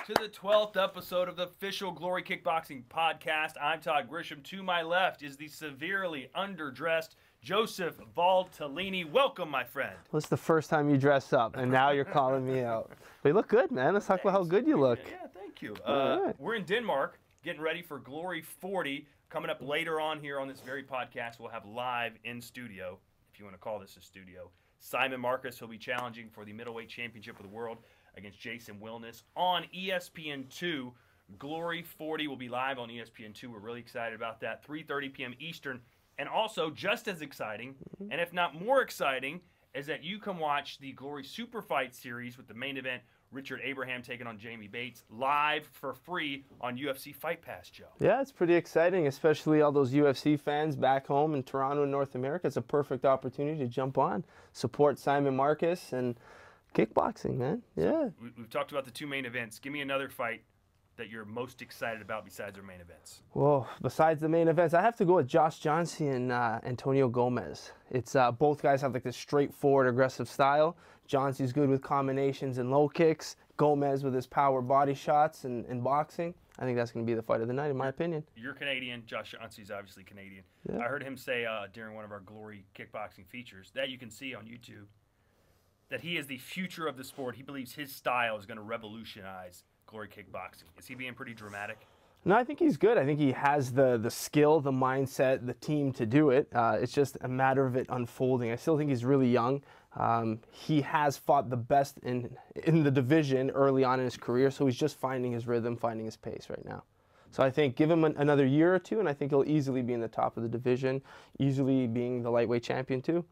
to the 12th episode of the official Glory Kickboxing podcast. I'm Todd Grisham. To my left is the severely underdressed Joseph Valtellini. Welcome, my friend. Well, it's the first time you dress up, and now you're calling me out. But you look good, man. Let's talk about how good you look. Yeah, thank you. Right. We're in Denmark, getting ready for Glory 40. Coming up later on here on this very podcast, we'll have live in studio, if you want to call this a studio, Simon Marcus will be challenging for the middleweight championship of the world against Jason Wilness on ESPN2. Glory 40 will be live on ESPN2. We're really excited about that. 3:30 p.m. Eastern. And also, just as exciting, and if not more exciting, is that you can watch the Glory Superfight series with the main event, Richard Abraham taking on Jamie Bates, live for free on UFC Fight Pass, Joe. Yeah, it's pretty exciting, especially all those UFC fans back home in Toronto and North America. It's a perfect opportunity to jump on, support Simon Marcus and kickboxing, man. Yeah. So we've talked about the two main events. Give me another fight that you're most excited about besides our main events. Well, besides the main events, I have to go with Josh Johnson and Antonio Gomez. It's both guys have like this straightforward, aggressive style. Johnson's good with combinations and low kicks. Gomez with his power body shots and boxing. I think that's going to be the fight of the night, in my opinion. You're Canadian. Josh Johnson's obviously Canadian. Yeah. I heard him say during one of our Glory Kickboxing features that you can see on YouTube that he is the future of the sport. He believes his style is going to revolutionize Glory Kickboxing. Is he being pretty dramatic? No, I think he's good. I think he has the skill, the mindset, the team to do it. It's just a matter of it unfolding. I still think he's really young. He has fought the best in the division early on in his career, so he's just finding his rhythm, finding his pace right now. So I think give him another year or two, and I think he'll easily be in the top of the division, easily being the lightweight champion too.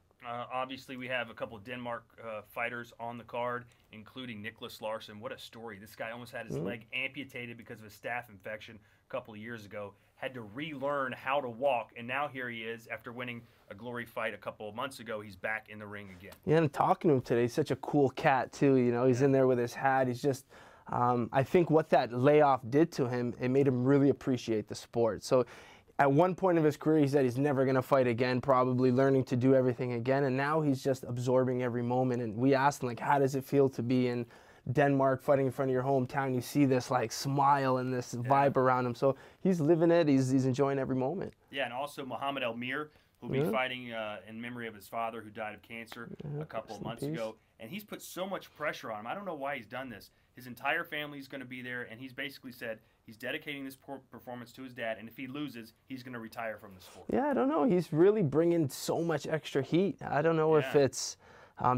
Obviously, we have a couple of Denmark fighters on the card, including Nicholas Larsson. What a story. This guy almost had his leg amputated because of a staph infection a couple of years ago. Had to relearn how to walk, and now here he is after winning a Glory fight a couple of months ago. He's back in the ring again. Yeah, and talking to him today, he's such a cool cat too. You know, he's in there with his hat. He's just, I think what that layoff did to him, it made him really appreciate the sport. So at one point of his career, he said he's never going to fight again, probably learning to do everything again. And now he's just absorbing every moment. And we asked him, like, how does it feel to be in Denmark fighting in front of your hometown? You see this, like, smile and this vibe around him. So he's living it. He's enjoying every moment. Yeah, and also Muhammad Elmir, who'll be fighting in memory of his father who died of cancer a couple of months ago. And he's put so much pressure on him. I don't know why he's done this. His entire family's going to be there, and he's basically said he's dedicating this performance to his dad, and if he loses, he's going to retire from the sport. Yeah, I don't know. He's really bringing so much extra heat. I don't know if it's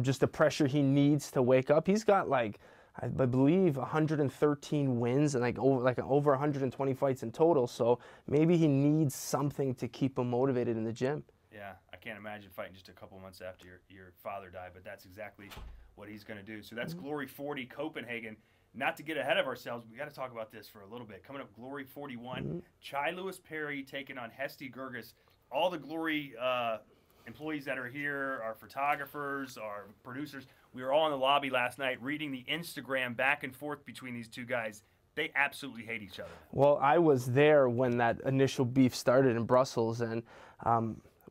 just the pressure he needs to wake up. He's got, like, I believe 113 wins and over 120 fights in total, so maybe he needs something to keep him motivated in the gym. Yeah, I can't imagine fighting just a couple months after your father died, but that's exactly what he's going to do. So that's Glory 40 Copenhagen. Not to get ahead of ourselves, we got to talk about this for a little bit. Coming up, Glory 41, Chai Lewis Perry taking on Hesty Gerges. All the Glory employees that are here, our photographers, our producers, we were all in the lobby last night reading the Instagram back and forth between these two guys. They absolutely hate each other. Well, I was there when that initial beef started in Brussels, and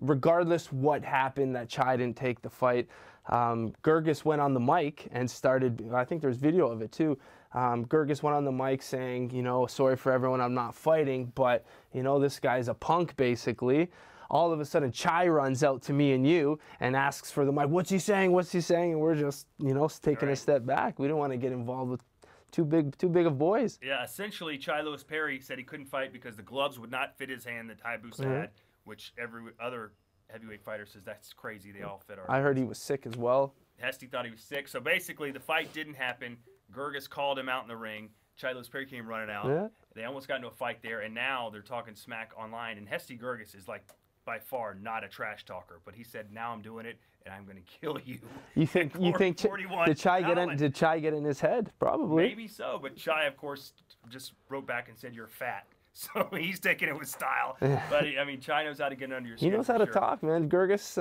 regardless what happened, that Chai didn't take the fight, Gerges went on the mic and started, I think there's video of it too, Gerges went on the mic saying, you know, sorry for everyone, I'm not fighting, but, you know, this guy's a punk basically. All of a sudden, Chai runs out to me and you and asks for the mic, what's he saying, what's he saying? And we're just, you know, taking a step back. We don't want to get involved with too big of boys. Yeah, essentially, Chai Lewis Perry said he couldn't fight because the gloves would not fit his hand that Tai Busa had, which every other heavyweight fighter says that's crazy. They all fit our I heard he was sick as well. Hesty thought he was sick. So basically, the fight didn't happen. Gerges called him out in the ring. Chai Lewis Perry came running out. Yeah. They almost got into a fight there, and now they're talking smack online. And Hesty Gerges is, like, by far not a trash talker, but he said, now I'm doing it, and I'm going to kill you. You think did Chai get in his head? Probably. Maybe so, but Chai, of course, just wrote back and said, you're fat. So he's taking it with style. But, I mean, Chai knows how to get under your skin. He knows how to talk, man. Gerges,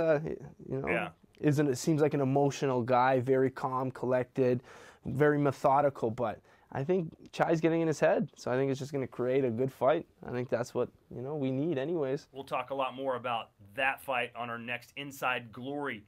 you know, it seems like an emotional guy, very calm, collected, very methodical, but I think Chai's getting in his head, so I think it's just going to create a good fight. I think that's what, you know, we need anyways. We'll talk a lot more about that fight on our next Inside Glory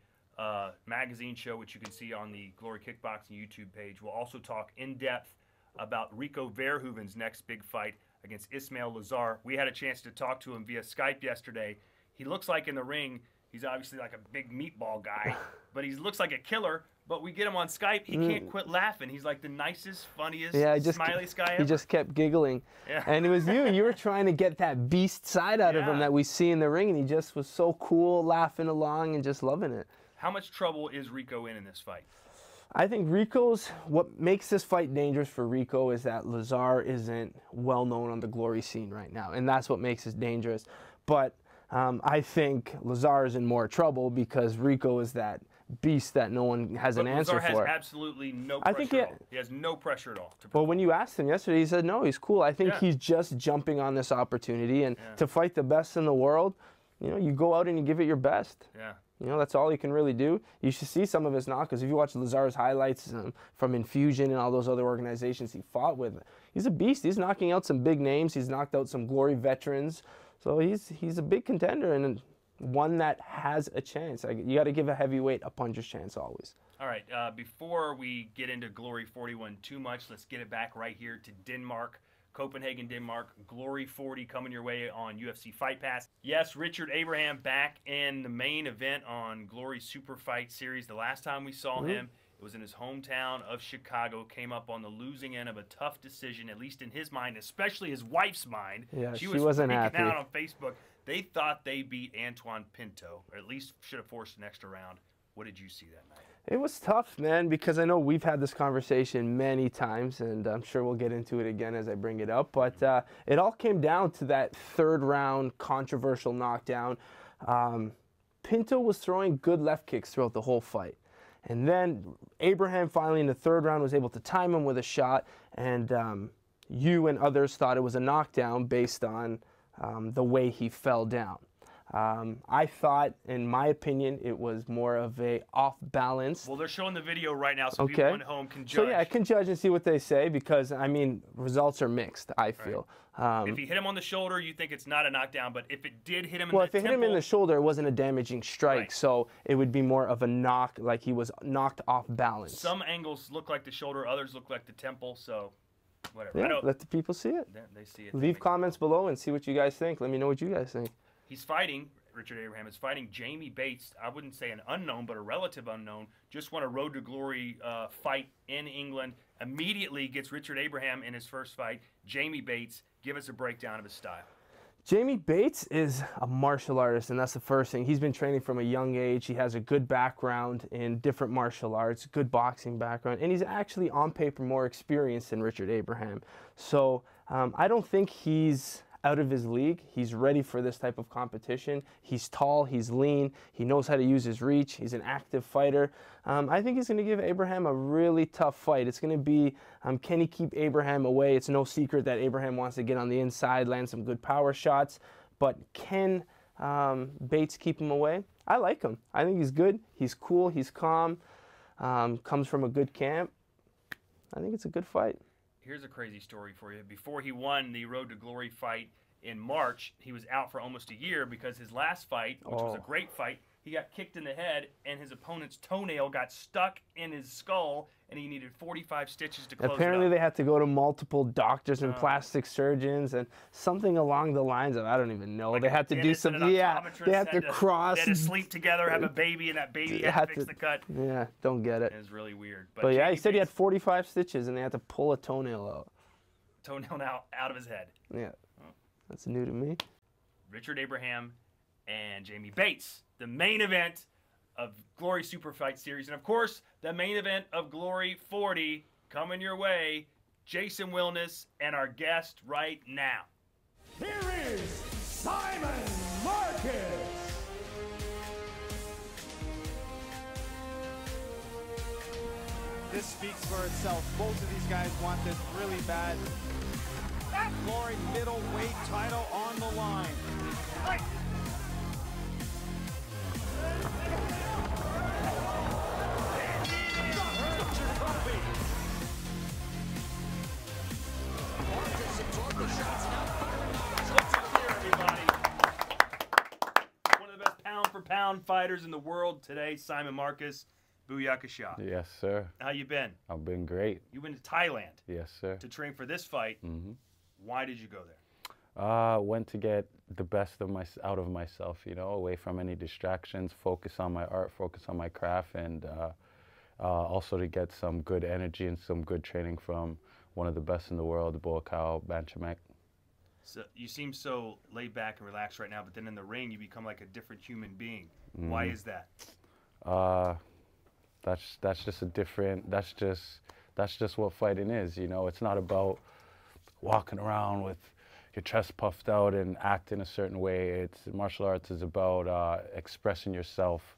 magazine show, which you can see on the Glory Kickboxing YouTube page. We'll also talk in depth about Rico Verhoeven's next big fight against Ismail Lazar. We had a chance to talk to him via Skype yesterday. He looks like in the ring, he's obviously like a big meatball guy, but he looks like a killer. But we get him on Skype, he can't quit laughing. He's like the nicest, funniest, smiliest guy ever. He just kept giggling. Yeah. And it was you. You were trying to get that beast side out of him that we see in the ring, and he just was so cool, laughing along and just loving it. How much trouble is Rico in this fight? I think what makes this fight dangerous for Rico is that Lazar isn't well known on the Glory scene right now, and that's what makes it dangerous. But I think Lazar is in more trouble because Rico is that beast that no one has an answer for. Lazar has absolutely no pressure at all. He has no pressure at all. Well, when you asked him yesterday, he said no, he's cool. I think he's just jumping on this opportunity, and to fight the best in the world, you know, you go out and you give it your best. Yeah. You know, that's all he can really do. You should see some of his knockouts. If you watch Lazar's highlights from Infusion and all those other organizations he fought with, he's a beast. He's knocking out some big names. He's knocked out some Glory veterans. So he's a big contender and one that has a chance. You got to give a heavyweight a puncher's chance always. All right, before we get into Glory 41 too much, let's get it back right here to Denmark. Copenhagen, Denmark, Glory 40 coming your way on UFC Fight Pass. Yes, Richard Abraham back in the main event on Glory Superfight Series. The last time we saw him, it was in his hometown of Chicago. Came up on the losing end of a tough decision, at least in his mind, especially his wife's mind. Yeah, she wasn't freaking happy. out on Facebook. They thought they beat Antoine Pinto, or at least should have forced an extra round. What did you see that night? It was tough, man, because I know we've had this conversation many times, and I'm sure we'll get into it again as I bring it up. But it all came down to that third round controversial knockdown. Pinto was throwing good left kicks throughout the whole fight. And then Abraham finally in the third round was able to time him with a shot, and you and others thought it was a knockdown based on the way he fell down. I thought, in my opinion, it was more of a off balance. Well, they're showing the video right now, so people at home can judge. So yeah, I can judge and see what they say because, I mean, results are mixed, I feel. Right. If he hit him on the shoulder, you think it's not a knockdown, but if it did hit him in the temple... Well, if it hit him in the shoulder, it wasn't a damaging strike, so it would be more of a knock, like he was knocked off balance. Some angles look like the shoulder, others look like the temple, so whatever. Yeah, let the people see it. They see it. Leave comments below and see what you guys think. Let me know what you guys think. He's fighting, Richard Abraham is fighting Jamie Bates. I wouldn't say an unknown, but a relative unknown. Just won a Road to Glory fight in England. Immediately gets Richard Abraham in his first fight. Jamie Bates, give us a breakdown of his style. Jamie Bates is a martial artist, and that's the first thing. He's been training from a young age. He has a good background in different martial arts, good boxing background, and he's actually on paper more experienced than Richard Abraham. So I don't think he's out of his league. He's ready for this type of competition. He's tall, he's lean, he knows how to use his reach, he's an active fighter. I think he's going to give Abraham a really tough fight. It's going to be, can he keep Abraham away? It's no secret that Abraham wants to get on the inside, land some good power shots, but can Bates keep him away? I like him. I think he's good, he's cool, he's calm, comes from a good camp. I think it's a good fight. Here's a crazy story for you. Before he won the Road to Glory fight in March, he was out for almost a year because his last fight, which was a great fight, he got kicked in the head and his opponent's toenail got stuck in his skull and he needed 45 stitches to close Apparently it up. They had to go to multiple doctors and plastic surgeons and something along the lines of, I don't even know. Like they had to do some, they had to cross. They had to sleep together, have a baby, and that baby had to fix the cut. Yeah, don't get it. It was really weird. But yeah, he said he had 45 stitches and they had to pull a toenail out. Toenail now out of his head. Yeah, that's new to me. Richard Abraham and Jamie Bates, the main event of Glory Superfight Series. And, of course, the main event of Glory 40 coming your way. Jason Wilness and our guest right now. Here is Simon Marcus. This speaks for itself. Both of these guys want this really bad. That Glory middleweight title on the line. Right. One of the best pound-for-pound fighters in the world today, Simon Marcus. Booyakasha. Yes, sir. How you been? I've been great. You went to Thailand Yes, sir. to train for this fight. Mm-hmm. Why did you go there? Went to get the best of out of myself, you know, away from any distractions, focus on my art, focus on my craft, and also to get some good energy and some good training from one of the best in the world, Boakao Banchamek. So you seem so laid back and relaxed right now, but then in the ring you become like a different human being. Why is that? That's just a different. That's just what fighting is, you know. It's not about walking around with your chest puffed out and acting a certain way. It's martial arts is about expressing yourself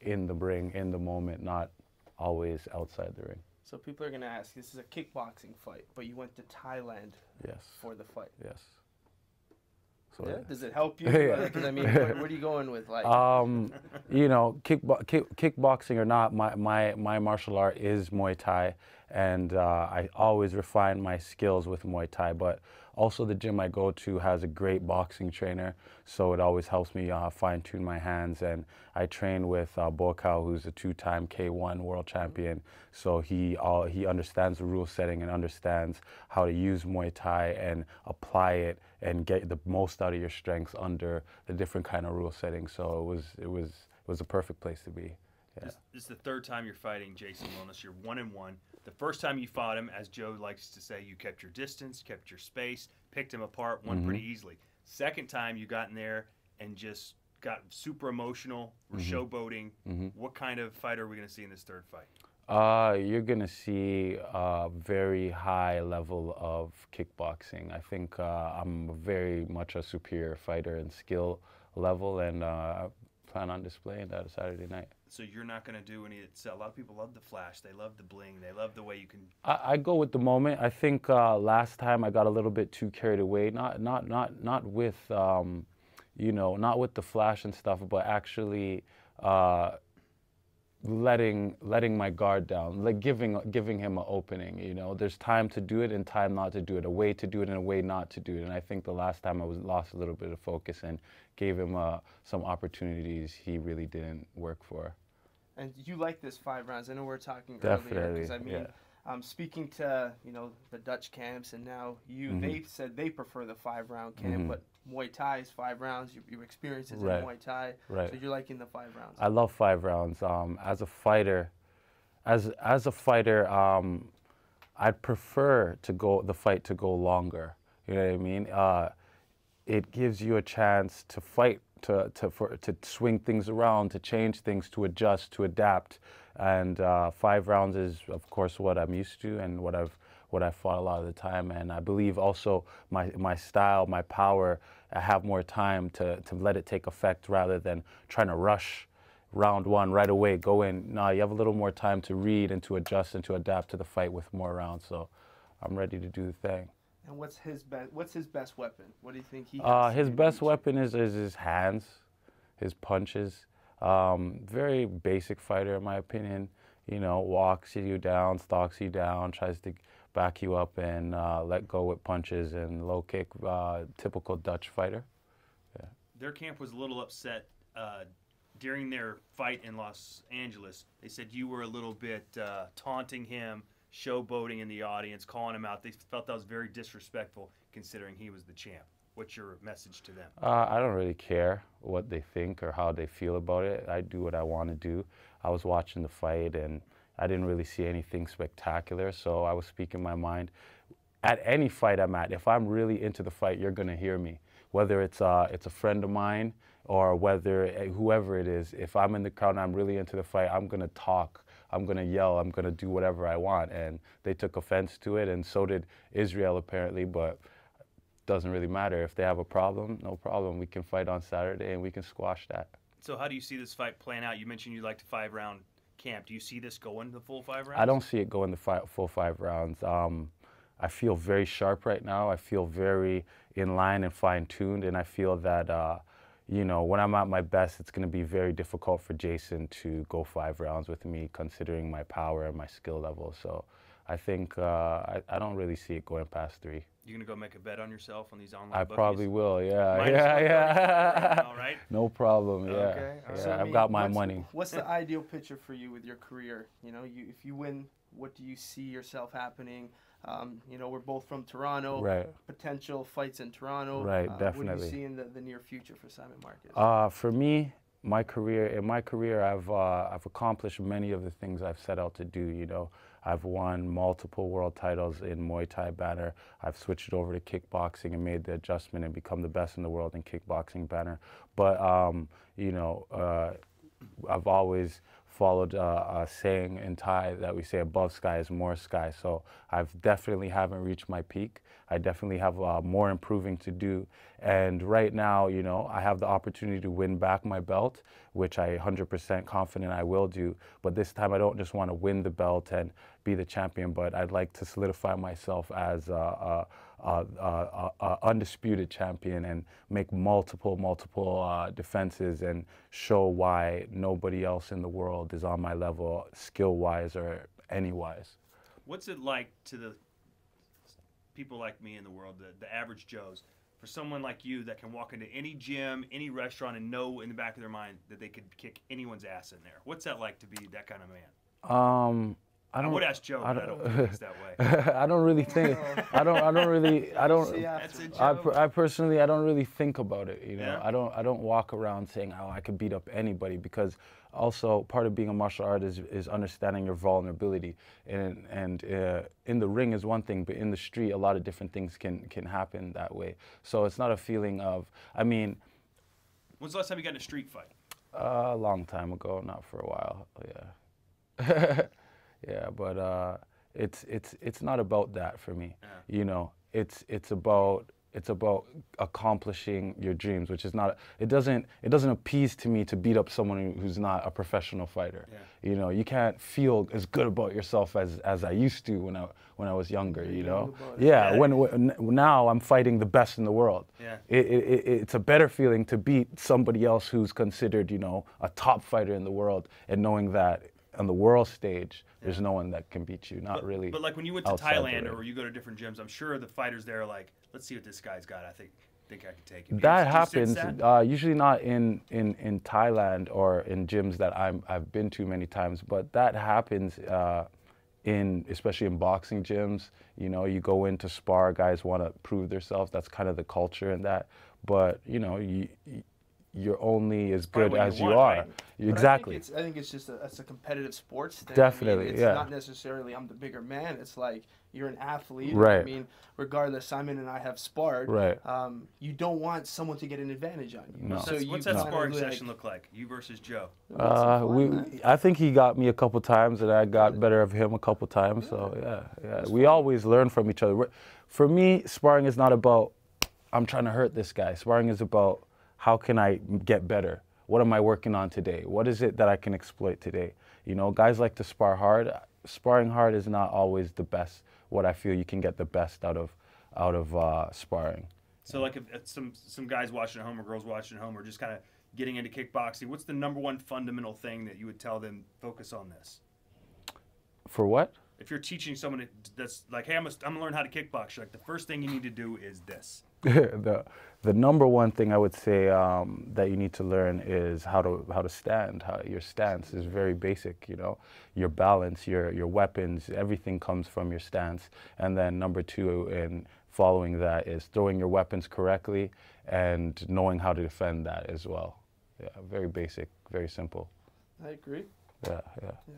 in the ring, in the moment, not always outside the ring. So people are going to ask, this is a kickboxing fight, but you went to Thailand Yes. for the fight. Yes. So, Yeah? Does it help you? Yeah. Because I mean, where are you going with like? You know, kickboxing or not, my martial art is Muay Thai, and I always refine my skills with Muay Thai. But also the gym I go to has a great boxing trainer, so it always helps me fine-tune my hands. And I train with Boakao, who's a 2-time K1 world champion. So he understands the rule setting and understands how to use Muay Thai and apply it and get the most out of your strengths under the different kind of rule settings. So it was a perfect place to be. Yeah. This is the third time you're fighting Jason Wilness. You're 1-1. The first time you fought him, as Joe likes to say, you kept your distance, kept your space, picked him apart, won pretty easily. Second time you got in there and just got super emotional, were showboating. What kind of fight are we going to see in this third fight? You're going to see a very high level of kickboxing. I think I'm very much a superior fighter in skill level, and I plan on displaying that Saturday night. So you're not going to do any. A lot of people love the flash. They love the bling. They love the way you can. I go with the moment. I think last time I got a little bit too carried away. Not with you know, not with the flash and stuff, but actually letting my guard down, like giving him an opening. You know, there's time to do it and time not to do it. A way to do it and a way not to do it. And I think the last time I lost a little bit of focus and gave him some opportunities he really didn't work for. And you like this 5 rounds? I know we were talking Definitely, earlier because I mean, yeah. Speaking to the Dutch camps and now you, they said they prefer the 5-round camp, but Muay Thai is 5 rounds. Your experiences in Muay Thai, so you're liking the 5 rounds. I love 5 rounds. As a fighter, I'd prefer the fight to go longer. You know what I mean? It gives you a chance to fight, to swing things around, to change things, to adjust, to adapt. And 5 rounds is, of course, what I'm used to and what I've fought a lot of the time. And I believe also my style, my power, I have more time to let it take effect rather than trying to rush round 1 right away, go in. No, you have a little more time to read and to adjust and to adapt to the fight with more rounds. So I'm ready to do the thing. And what's his best weapon? What do you think he has? His best weapon is his hands, his punches. Very basic fighter in my opinion. You know, walks you down, stalks you down, tries to back you up and let go with punches and low kick. Typical Dutch fighter. Yeah. Their camp was a little upset during their fight in Los Angeles. They said you were a little bit taunting him, showboating in the audience, calling him out. They felt that was very disrespectful considering he was the champ. What's your message to them? I don't really care what they think or how they feel about it. I do what I want to do. I was watching the fight and I didn't really see anything spectacular, so I was speaking my mind. At any fight I'm at, if I'm really into the fight, you're going to hear me. Whether it's a friend of mine or whether whoever it is, if I'm in the crowd and I'm really into the fight, I'm going to talk. I'm going to yell. I'm going to do whatever I want. And they took offense to it, and so did Israel apparently, but doesn't really matter. If they have a problem, no problem. We can fight on Saturday and we can squash that. So how do you see this fight playing out? You mentioned you liked a 5-round camp. Do you see this going the full 5 rounds? I don't see it going the full 5 rounds. I feel very sharp right now. I feel very in line and fine-tuned, and I feel that you know, when I'm at my best, it's going to be very difficult for Jason to go 5 rounds with me, considering my power and my skill level. So I think I don't really see it going past 3. You gonna go make a bet on yourself on these online I bookies? probably will. Yeah, Minus yeah. All right. No problem. Yeah. Okay, all Yeah, right. I I've mean, got my what's- money. What's the ideal picture for you with your career? You know, if you win, what do you see yourself happening? You know, we're both from Toronto. Right. Potential fights in Toronto. Right, What do definitely. you see in the near future for Simon Marcus? For me, in my career, I've accomplished many of the things I've set out to do. You know, I've won multiple world titles in Muay Thai banner. I've switched over to kickboxing and made the adjustment and become the best in the world in kickboxing banner. But you know, I've always followed a saying in Thai that we say above sky is more sky. So I've definitely haven't reached my peak. I definitely have more improving to do. And right now, you know, I have the opportunity to win back my belt, which I 100% confident I will do. But this time I don't just want to win the belt and be the champion, but I'd like to solidify myself as a undisputed champion and make multiple defenses and show why nobody else in the world is on my level, skill-wise or any-wise. What's it like to the people like me in the world, the average Joes, for someone like you that can walk into any gym, any restaurant, and know in the back of their mind that they could kick anyone's ass in there? What's that like to be that kind of man? I would ask Joe, but I don't think it's that way. I don't really think. I personally, I don't really think about it. You know, Yeah. I don't walk around saying, oh, I could beat up anybody, because also part of being a martial artist is understanding your vulnerability. And in the ring is one thing, but in the street, a lot of different things can happen that way. So it's not a feeling of. I mean, when's the last time you got in a street fight? A long time ago, not for a while. Yeah. Yeah, but it's not about that for me. Yeah. You know, it's about accomplishing your dreams, which is not. It doesn't appease to me to beat up someone who's not a professional fighter. Yeah. You know, you can't feel as good about yourself as I used to when I was younger. You know, yeah. When now I'm fighting the best in the world. Yeah. It's a better feeling to beat somebody else who's considered, you know, a top fighter in the world, and knowing that on the world stage, there's no one that can beat you. Not really. But like when you went to outside the Thailand ring. or you go to different gyms, I'm sure the fighters there are like, let's see what this guy's got. I think I can take it. That Do you happens. sense that? Usually not in Thailand or in gyms that I've been to many times, but that happens especially in boxing gyms. You know, you go in to spar, guys want to prove themselves. That's kind of the culture in that. But you know, you're only as good what you as you want, are. right? Exactly. I think it's just a competitive sports thing. Definitely, I mean, it's yeah. not necessarily I'm the bigger man. It's like you're an athlete. Right. I mean, regardless, Simon and I have sparred. Right. You don't want someone to get an advantage on you. No. So What's that kind of sparring like- session look like? You versus Joe. I think he got me a couple times, and I got better of him a couple times. So yeah. We always learn from each other. For me, sparring is not about I'm trying to hurt this guy. Sparring is about how can I get better? What am I working on today? What is it that I can exploit today? You know, guys like to spar hard. Sparring hard is not always the best. What I feel you can get the best out of sparring. So like if some guys watching at home or girls watching at home are just kind of getting into kickboxing, what's the number one fundamental thing that you would tell them focus on this? For what? If you're teaching someone that's like, hey, I'm gonna learn how to kickbox, you're like the first thing you need to do is this. The number one thing I would say that you need to learn is how to stand. Your stance is very basic. You know, your balance, your weapons, everything comes from your stance. And then number two, in following that, is throwing your weapons correctly and knowing how to defend that as well. Yeah, very basic, very simple. I agree. Yeah.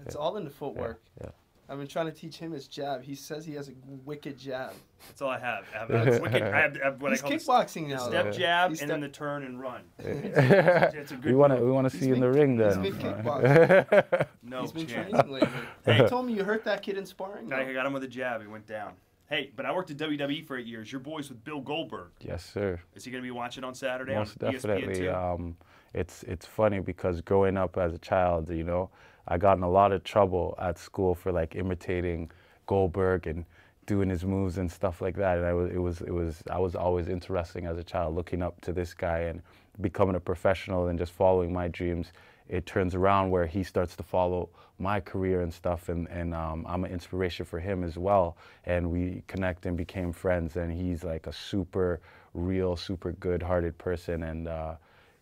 It's all in the footwork. Yeah. I've been trying to teach him his jab. He says he has a wicked jab. That's all I have. I have what He's I call kickboxing the now. step though. jab He's and then the turn and run. It's a good We want move. to see you in the ring then. He's been kickboxing. No He's been chance. training lately. Hey. You told me you hurt that kid in sparring. I got him with a jab. He went down. Hey, but I worked at WWE for 8 years. Your boy's with Bill Goldberg. Yes, sir. Is he going to be watching on Saturday Most on ESPN definitely. too? It's funny because growing up as a child, you know, I got in a lot of trouble at school for like imitating Goldberg and doing his moves and stuff like that. And I was always interesting as a child, looking up to this guy and becoming a professional and just following my dreams. it turns around where he starts to follow my career and stuff, and I'm an inspiration for him as well. And we connect and became friends, and he's like a super real, super good-hearted person, and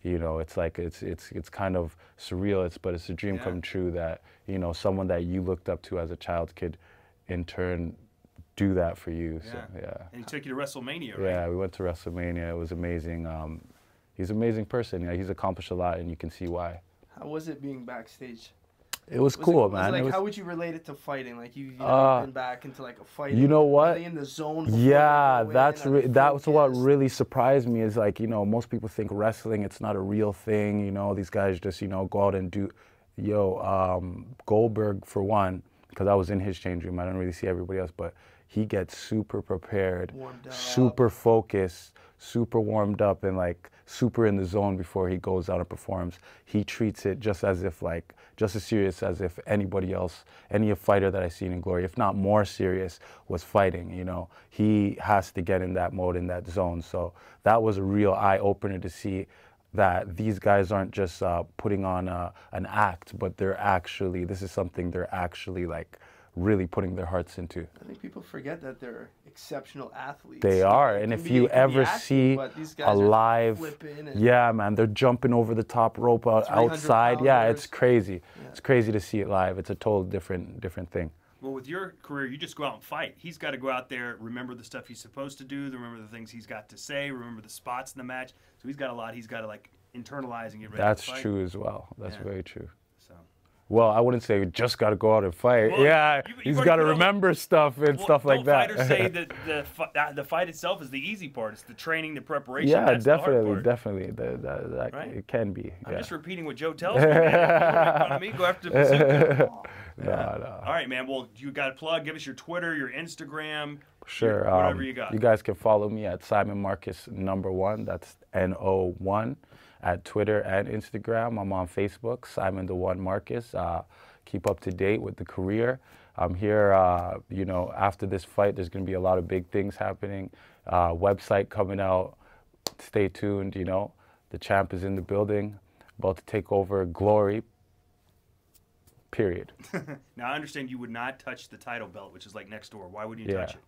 you know, it's like it's kind of surreal, but it's a dream come true that, you know, someone that you looked up to as a child could in turn do that for you. So yeah. And he took you to WrestleMania, right? Yeah, we went to WrestleMania. It was amazing. He's an amazing person. Yeah, he's accomplished a lot, and you can see why. How was it being backstage? It was cool, man. Like, how would you relate it to fighting? Like, you've been back into like a fight. You know what? Really in the zone. Yeah, that's what really surprised me is, like, you know, most people think wrestling, it's not a real thing. You know, these guys just, you know, go out and do. Goldberg, for one, because I was in his change room. I don't really see everybody else, but he gets super prepared, super focused, super warmed up, and like super in the zone before he goes out and performs. He treats it just as if, like, just as serious as if anybody else, any fighter that I've seen in Glory, if not more serious, was fighting. You know, he has to get in that mode, in that zone. So that was a real eye-opener to see that these guys aren't just putting on an act, but they're actually, this is something they're actually, like, really putting their hearts into. I think people forget that they're exceptional athletes. They are, and if you ever see a live, yeah, man, they're jumping over the top rope outside. Yeah, it's crazy. Yeah. It's crazy to see it live. It's a total different thing. Well, with your career, you just go out and fight. He's got to go out there, remember the stuff he's supposed to do, remember the things he's got to say, remember the spots in the match. So he's got a lot. He's got to, like, internalize and get ready That's to fight. true as well. That's very true. So. Well, I wouldn't say you just got to go out and fight. Well, yeah, he's got to remember stuff and stuff like that. Fighters say that the fight itself is the easy part. It's the training, the preparation. Yeah, that's definitely. Right? It can be. I'm just repeating what Joe tells me. Man. Me, go after the No. All right, man. Well, you got a plug. Give us your Twitter, your Instagram. Sure. Whatever you got. You guys can follow me at Simon Marcus #1. That's NO1 at Twitter and Instagram. I'm on Facebook, Simon the One Marcus. Keep up to date with the career. I'm here, you know, after this fight, there's going to be a lot of big things happening. Website coming out. Stay tuned, you know. The champ is in the building, about to take over Glory. Period. Now, I understand you would not touch the title belt, which is like next door. Why would you touch it?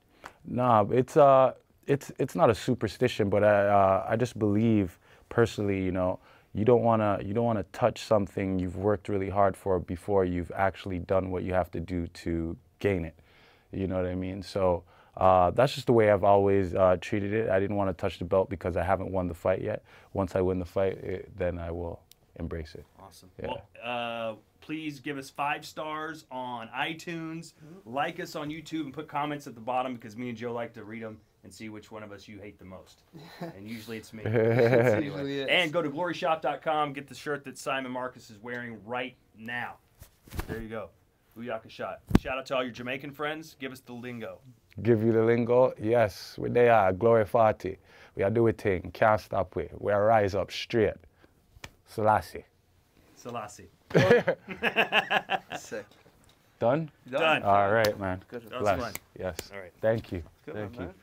No, it's not a superstition, but I just believe personally, you know, you don't wanna touch something you've worked really hard for before you've actually done what you have to do to gain it. You know what I mean? So that's just the way I've always treated it. I didn't want to touch the belt because I haven't won the fight yet. Once I win the fight, then I will embrace it. Awesome. Yeah. Well, please give us 5 stars on iTunes, like us on YouTube, and put comments at the bottom because me and Joe like to read them and see which one of us you hate the most. And usually it's me. Anyway. And go to gloryshop.com, get the shirt that Simon Marcus is wearing right now. There you go. Booyaka shot. Shout out to all your Jamaican friends. Give us the lingo. Give you the lingo? Yes, we they are. Glory 40. We are doing thing. Can't stop it. We are rise up straight. Selassie. Sick. Done? Done. All right, man. Good. That was fun. Yes. All right. Thank you. Good Thank one, you. man.